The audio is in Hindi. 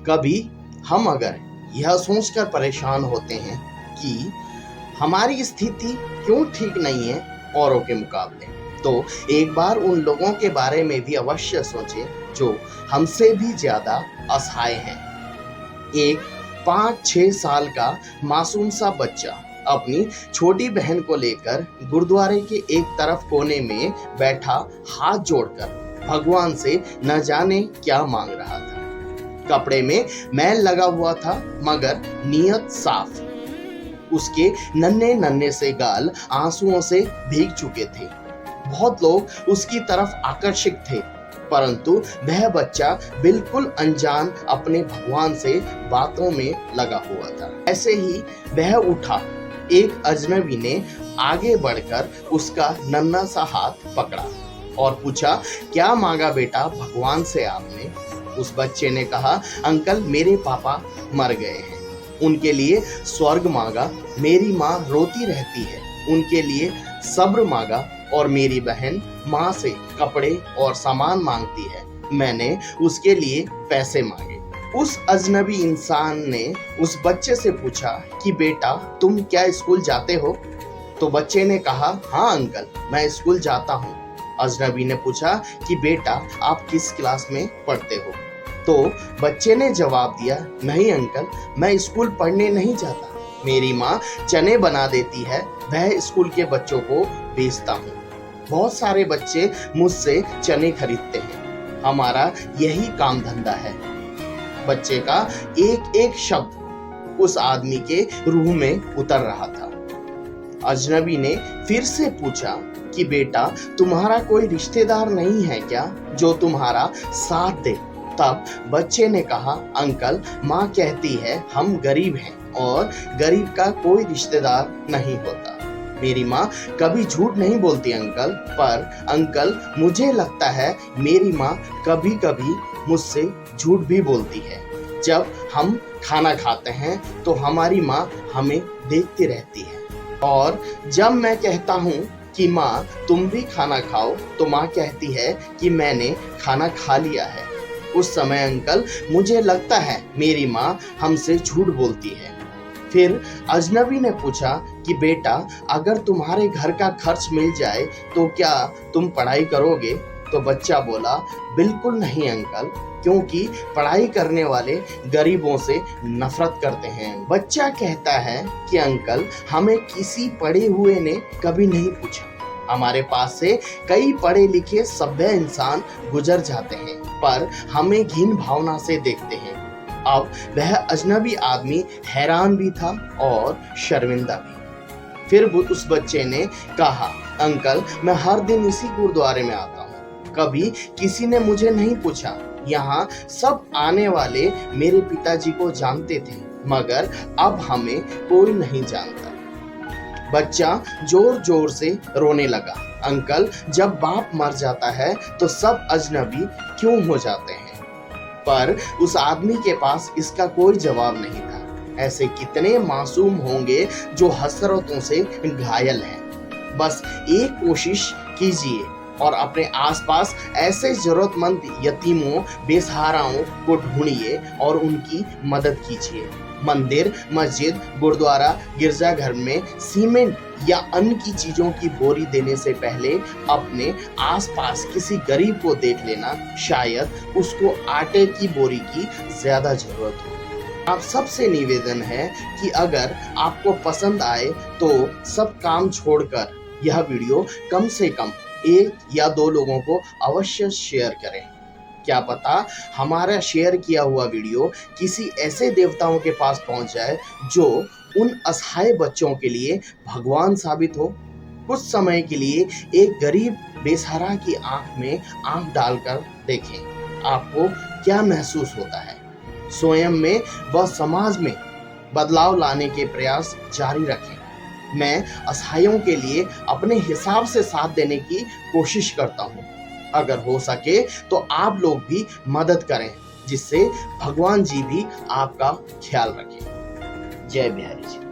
कभी हम अगर यह सोचकर परेशान होते हैं कि हमारी स्थिति क्यों ठीक नहीं है औरों के मुकाबले, तो एक बार उन लोगों के बारे में भी अवश्य सोचें जो हमसे भी ज्यादा असहाय हैं। एक 5-6 साल का मासूम सा बच्चा अपनी छोटी बहन को लेकर गुरुद्वारे के एक तरफ कोने में बैठा हाथ जोड़कर भगवान से न जाने क्या मांग रहा था। कपड़े में मैल लगा हुआ था मगर नीयत साफ। उसके नन्हे नन्हे से गाल आंसुओं से भीग चुके थे। बहुत लोग उसकी तरफ आकर्षित थे, परंतु वह बच्चा बिल्कुल अनजान अपने भगवान से बातों में लगा हुआ था। ऐसे ही वह उठा। एक अजनबी ने आगे बढ़कर उसका नन्हा सा हाथ पकड़ा और पूछा, क्या मांगा बेटा भगवान से आपने? उस बच्चे ने कहा, अंकल मेरे पापा मर गए हैं, उनके लिए स्वर्ग मांगा। मेरी माँ रोती रहती है, उनके लिए सब्र मांगा। और मेरी बहन माँ से कपड़े और सामान मांगती है, मैंने उसके लिए पैसे मांगे। उस अजनबी इंसान ने उस बच्चे से पूछा कि बेटा तुम क्या स्कूल जाते हो? तो बच्चे ने कहा, हाँ अंकल मैं स्कूल जाता हूँ। अजनबी ने पूछा कि बेटा आप किस क्लास में पढ़ते हो? तो बच्चे ने जवाब दिया, नहीं अंकल मैं स्कूल पढ़ने नहीं जाता, मेरी माँ चने बना देती है, वह स्कूल के बच्चों को बेचता हूँ। बहुत सारे बच्चे मुझसे चने खरीदते हैं, हमारा यही काम धंधा है। बच्चे का एक एक शब्द उस आदमी के रूह में उतर रहा था। अजनबी ने फिर से पूछा कि बेटा तुम्हारा कोई रिश्तेदार नहीं है क्या जो तुम्हारा साथ दे? तब बच्चे ने कहा, अंकल माँ कहती है हम गरीब हैं और गरीब का कोई रिश्तेदार नहीं होता। मेरी माँ कभी झूठ नहीं बोलती अंकल, पर अंकल मुझे लगता है मेरी माँ कभी कभी मुझसे झूठ भी बोलती है। जब हम खाना खाते हैं तो हमारी माँ हमें देखती रहती है, और जब मैं कहता हूँ कि माँ तुम भी खाना खाओ तो माँ कहती है कि मैंने खाना खा लिया है। उस समय अंकल मुझे लगता है मेरी माँ हमसे झूठ बोलती है। फिर अजनबी ने पूछा कि बेटा अगर तुम्हारे घर का खर्च मिल जाए तो क्या तुम पढ़ाई करोगे? तो बच्चा बोला, बिल्कुल नहीं अंकल, क्योंकि पढ़ाई करने वाले गरीबों से नफरत करते हैं। बच्चा कहता है कि अंकल हमें किसी पढ़े हुए ने कभी नहीं पूछा, हमारे पास से कई पढ़े लिखे सभ्य इंसान गुजर जाते हैं पर हमें घिन भावना से देखते हैं। अब वह अजनबी आदमी हैरान भी था और शर्मिंदा भी। फिर उस बच्चे ने कहा, अंकल मैं हर दिन इसी गुरुद्वारे में आता हूँ, कभी किसी ने मुझे नहीं पूछा। यहाँ सब आने वाले मेरे पिताजी को जानते थे मगर अब हमें कोई नहीं जानता। बच्चा जोर जोर से रोने लगा, अंकल जब बाप मर जाता है तो सब अजनबी क्यों हो जाते हैं? पर उस आदमी के पास इसका कोई जवाब नहीं था। ऐसे कितने मासूम होंगे जो हसरतों से घायल हैं। बस एक कोशिश कीजिए और अपने आसपास ऐसे जरूरतमंद यतीमों बेसहाराओं को ढूंढिए और उनकी मदद कीजिए। मंदिर, मस्जिद, गुरुद्वारा, गिरजाघर में सीमेंट या अन्न की चीजों की बोरी देने से पहले अपने आसपास किसी गरीब को देख लेना, शायद उसको आटे की बोरी की ज्यादा जरूरत हो। आप सबसे निवेदन है कि अगर आपको पसंद आए तो सब काम छोड़कर यह वीडियो कम से कम 1 या 2 लोगों को अवश्य शेयर करें। क्या पता हमारा शेयर किया हुआ वीडियो किसी ऐसे देवताओं के पास पहुंच जाए जो उन असहाय बच्चों के लिए भगवान साबित हो। कुछ समय के लिए एक गरीब बेसहारा की आंख में आंख डालकर देखें, आपको क्या महसूस होता है। स्वयं में व समाज में बदलाव लाने के प्रयास जारी रखें। मैं असहायों के लिए अपने हिसाब से साथ देने की कोशिश करता हूँ। अगर हो सके तो आप लोग भी मदद करें, जिससे भगवान जी भी आपका ख्याल रखें। जय बिहारी जी।